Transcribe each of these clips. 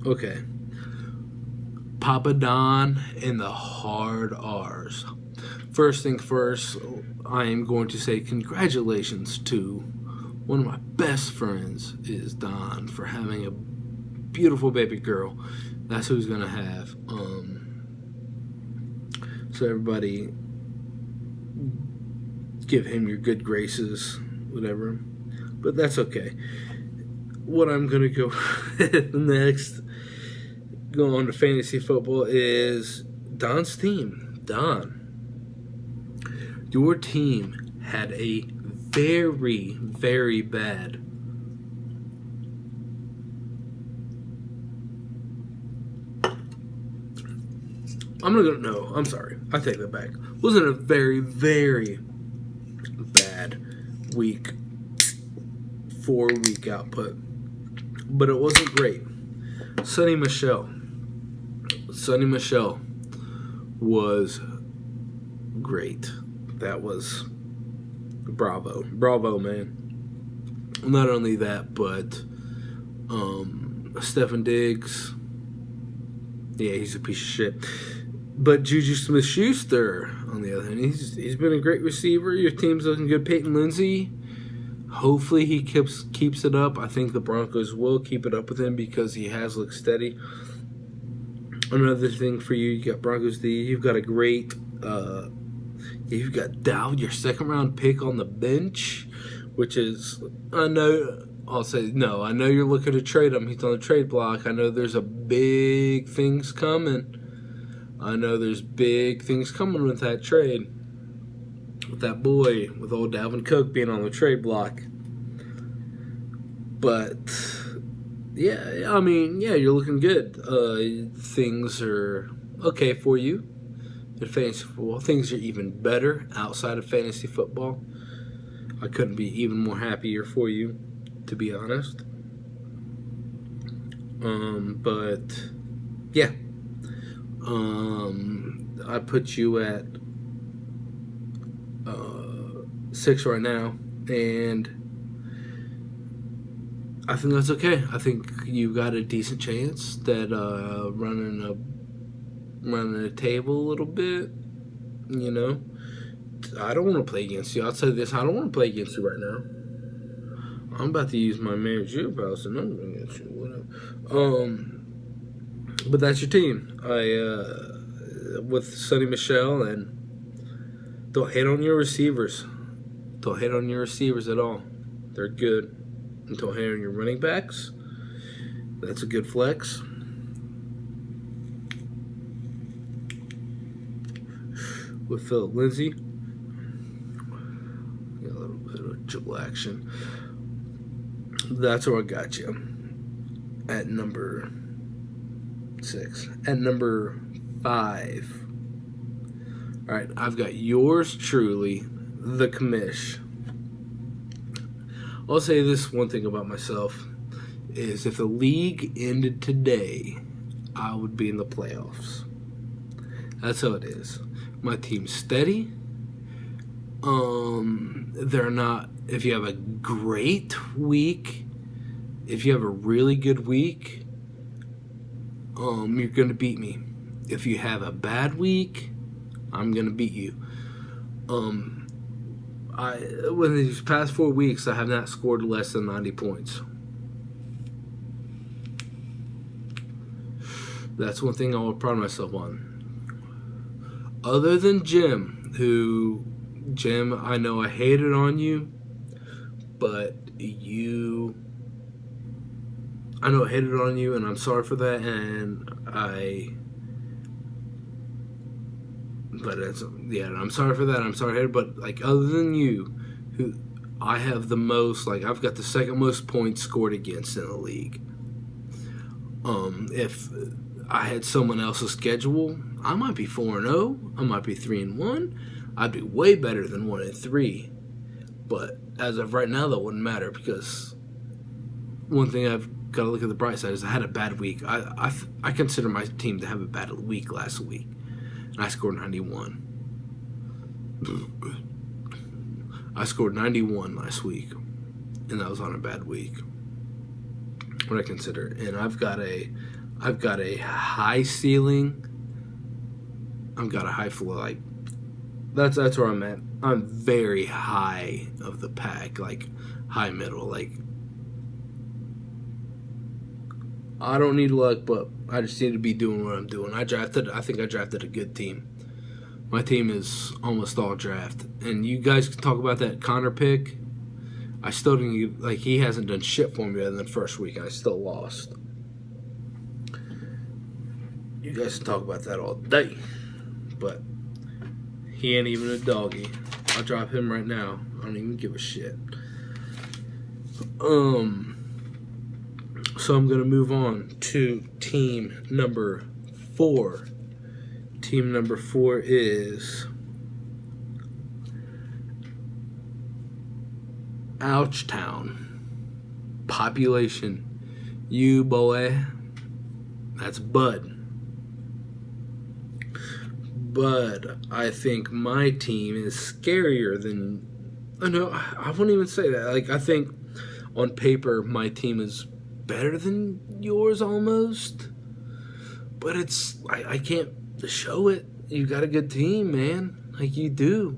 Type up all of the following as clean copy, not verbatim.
Okay. Papa Don and the hard R's. First thing first, I am going to say congratulations to one of my best friends is Don for having a beautiful baby girl. That's who he's going to have. So everybody give him your good graces, whatever. But that's okay. What I'm going to go next, go on to fantasy football, is Don's team. Don, your team had a very, very bad I'm sorry. I take that back. Wasn't a very, very bad week, 4-week output. But it wasn't great. Sonny Michel was great. That was bravo. Bravo, man. Not only that, but Stephen Diggs, yeah, he's a piece of shit. But Juju Smith-Schuster, on the other hand, he's been a great receiver. Your team's looking good. Peyton Lindsey, hopefully he keeps it up. I think the Broncos will keep it up with him because he has looked steady. Another thing for you, you got Broncos D. You've got a great, you've got Dowd, your second-round pick on the bench, which is, I know you're looking to trade him. He's on the trade block. I know there's big things coming. With that trade. With that boy, with old Dalvin Cook being on the trade block. But, yeah, you're looking good. Things are okay for you in fantasy football. Things are even better outside of fantasy football. I couldn't be even more happier for you, to be honest. But, yeah. I put you at 6 right now, and I think that's okay. I think you got a decent chance that running a table a little bit, you know. I don't want to play against you. I'll tell you this, I don't want to play against you right now. I'm about to use my managerial powers and I'm going against you. Whatever. But that's your team. With Sonny Michel, and don't hate on your receivers. Don't hate on your receivers at all. They're good. And don't hate on your running backs. That's a good flex. With Philip Lindsay, got a little bit of jewel action. That's where I got you. At number 6. At number 5. Alright, I've got yours truly, the commish. I'll say this one thing about myself is if the league ended today, I would be in the playoffs. That's how it is. My team's steady. They're not, if you have a great week, if you have a really good week, you're going to beat me. If you have a bad week, I'm going to beat you. When these past 4 weeks, I have not scored less than 90 points. That's one thing I would pride myself on. Other than Jim, I know I hated on you, but I know I hated on you, and I'm sorry for that, I'm sorry for that. I'm sorry, but like other than you, who I have the most, like I've got the second most points scored against in the league. If I had someone else's schedule, I might be 4-0. I might be 3-1. I'd be way better than 1-3. But as of right now, that wouldn't matter because one thing I've got to look at the bright side is I had a bad week. I consider my team to have a bad week last week. And I scored 91. I scored 91 last week. And that was on a bad week. What I consider. And I've got a I've got a high ceiling. I've got a high floor. Like that's where I'm at. I'm very high of the pack, like high middle. Like I don't need luck, but I just need to be doing what I'm doing. I think I drafted a good team. My team is almost all draft. And you guys can talk about that Connor pick. I still didn't, like, he hasn't done shit for me other than the first week. I still lost. You guys can talk about that all day. But he ain't even a doggy. I'll drop him right now. I don't even give a shit. So I'm going to move on to team number 4. Team number 4 is Ouchtown. Population. You boy. That's Bud. But I think my team is scarier than... No, I wouldn't even say that. Like, I think on paper my team is better than yours almost. But it's... I can't show it. You got a good team, man. Like, you do.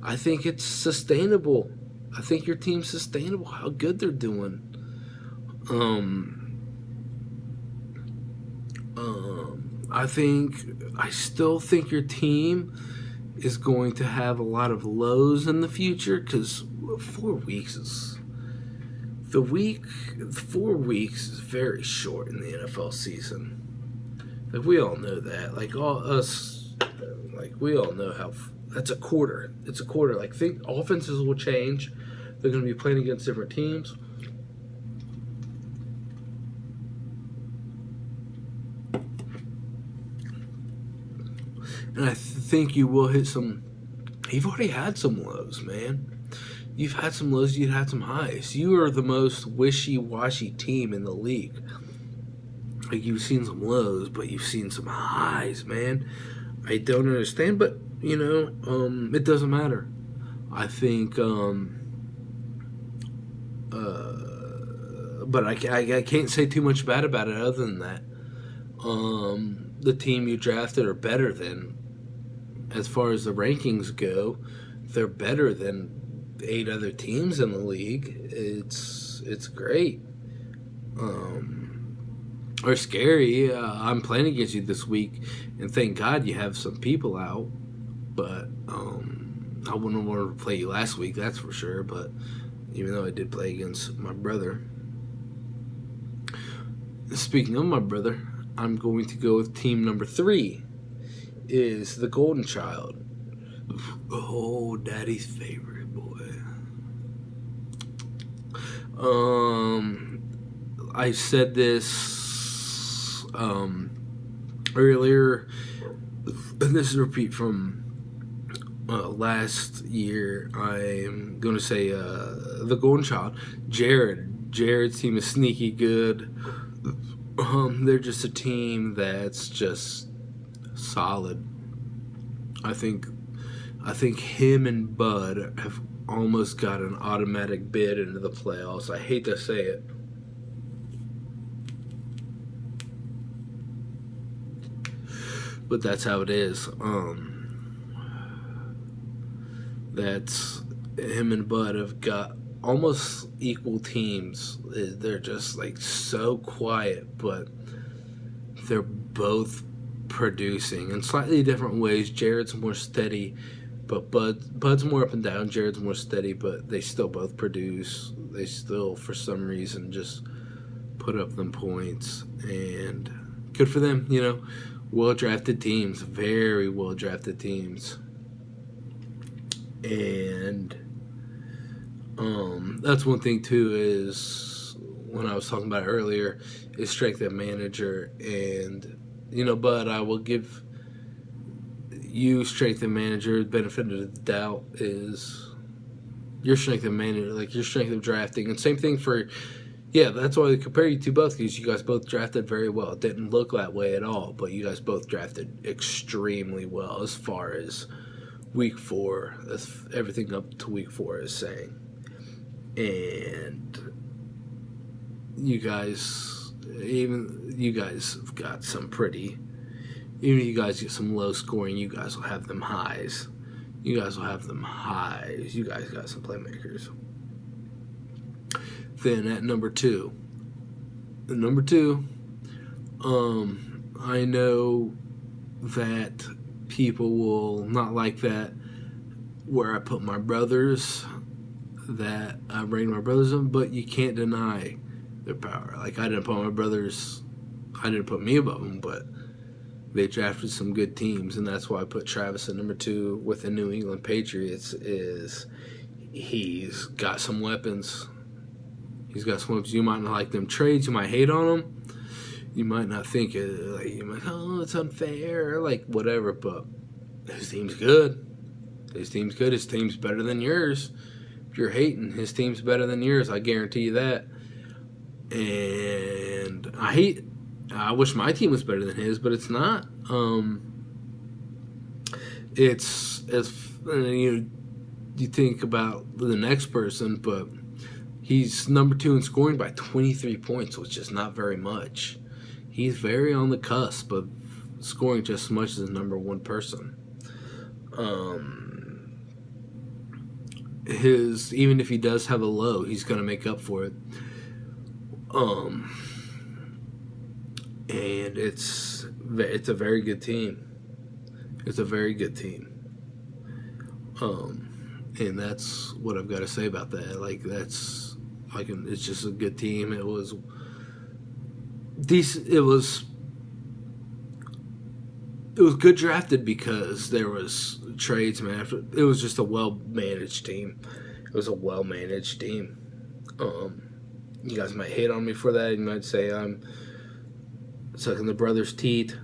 I think it's sustainable. I think your team's sustainable. How good they're doing. I still think your team is going to have a lot of lows in the future because 4 weeks is 4 weeks is very short in the NFL season. Like, we all know that. Like, all us, like, we all know how that's a quarter. It's a quarter. Like, think offenses will change. They're going to be playing against different teams. And I think you will hit some... You've already had some lows, man. You've had some lows, you've had some highs. You are the most wishy-washy team in the league. Like, you've seen some lows, but you've seen some highs, man. I don't understand, but, you know, it doesn't matter. I think, but I can't say too much bad about it other than that. The team you drafted are better than, as far as the rankings go, they're better than 8 other teams in the league. It's great. Or scary. I'm playing against you this week, and thank God you have some people out. But I wouldn't want to play you last week, that's for sure. But even though I did play against my brother. Speaking of my brother, I'm going to go with team number 3. Is the Golden Child. Oh, Daddy's favorite boy. I said this earlier, and this is a repeat from last year. I'm going to say the Golden Child. Jared's team is sneaky good. They're just a team that's just solid. I think him and Bud have almost got an automatic bid into the playoffs. I hate to say it. But that's how it is. That's him and Bud have got almost equal teams. They're just like so quiet, but they're both producing in slightly different ways. Jared's more steady, but Bud's more up and down. Jared's more steady, but they still both produce. They still, for some reason, just put up them points, and good for them. You know, well-drafted teams, very well-drafted teams, and that's one thing too. Is when I was talking about earlier, is strength of manager. And you know, Bud, I will give you strength of manager. The benefit of the doubt is your strength of manager, like your strength of drafting. And same thing for, yeah, that's why I compare you to both, because you guys both drafted very well. It didn't look that way at all, but you guys both drafted extremely well as far as week 4, as everything up to week 4 is saying. And you guys, even you guys have got some pretty. Even if you guys get some low scoring, you guys will have them highs. You guys will have them highs. You guys got some playmakers. Then at number two, I know that people will not like that where I put my brothers, that I bring my brothers in, but you can't deny their power. Like, I didn't put me above them, but they drafted some good teams, and that's why I put Travis at number two with the New England Patriots. Is he's got some weapons. He's got some weapons. You might not like them trades. You might hate on them. You might not think you might, oh, it's unfair, like whatever. But his team's good. His team's good. His team's better than yours. If you're hating, his team's better than yours. I guarantee you that. And I wish my team was better than his, but it's not. It's as you think about the next person, but he's number two in scoring by 23 points, which is not very much. He's very on the cusp of scoring just as much as the number one person. Even if he does have a low, he's going to make up for it. And it's a very good team. It's a very good team. And that's what I've got to say about that. It's just a good team. It was decent. It was good drafted because there was trades, man. It was just a well-managed team. It was a well-managed team. You guys might hate on me for that. You might say I'm sucking the brothers' teeth.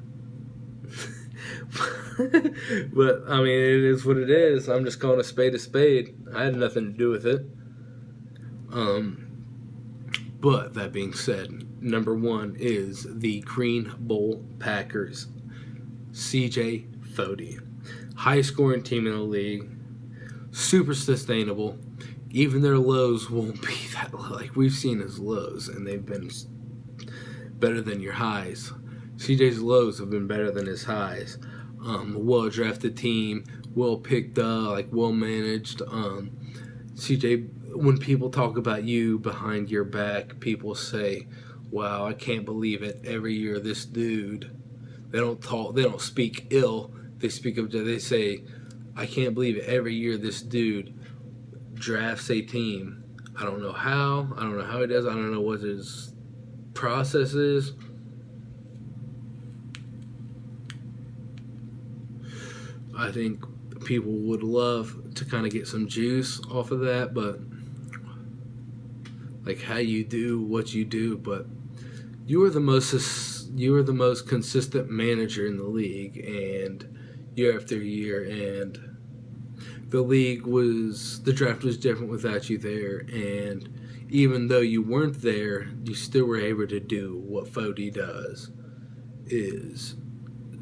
But, I mean, it is what it is. I'm just calling a spade a spade. I had nothing to do with it. But, that being said, number one is the Green Bowl Packers. CJ Fody. Highest scoring team in the league. Super sustainable. Even their lows won't be that low. Like, we've seen his lows, and they've been better than your highs. CJ's lows have been better than his highs. Well-drafted team, well-picked up, well-managed. CJ, when people talk about you behind your back, people say, wow, I can't believe it. Every year this dude, they don't speak ill. They say, I can't believe it. Every year this dude drafts a team. I don't know how. I don't know how he does. I don't know what his process is. I think people would love to kind of get some juice off of that, but how you do what you do, but you are the most consistent manager in the league, and year after year, and the draft was different without you there, and even though you weren't there, you still were able to do what Fody does, is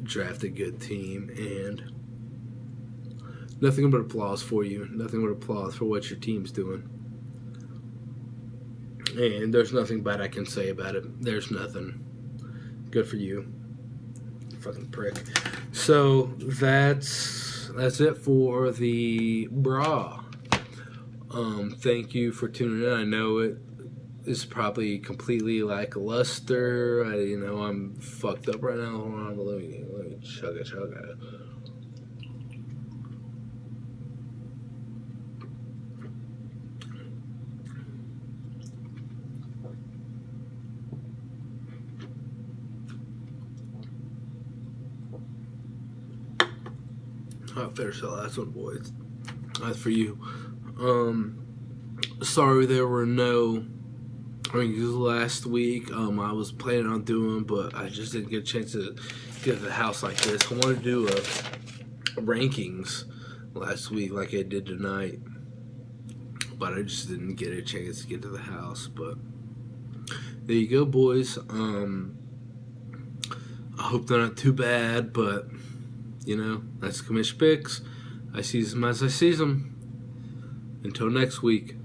draft a good team, and nothing but applause for you. Nothing but applause for what your team's doing. And there's nothing bad I can say about it. There's nothing. Good for you. Fucking prick. So that's it for the bra. Thank you for tuning in. I know it is probably completely lackluster. I'm fucked up right now. Hold on, let me chug it. I'll finish the last one, boys. That's for you. Sorry there were no last week. I was planning on doing, but I just didn't get a chance to get to the house like this. I wanted to do a rankings last week like I did tonight, but I just didn't get a chance to get to the house. But there you go, boys. I hope they're not too bad, but that's Commish Picks. I see them as I see them. Until next week.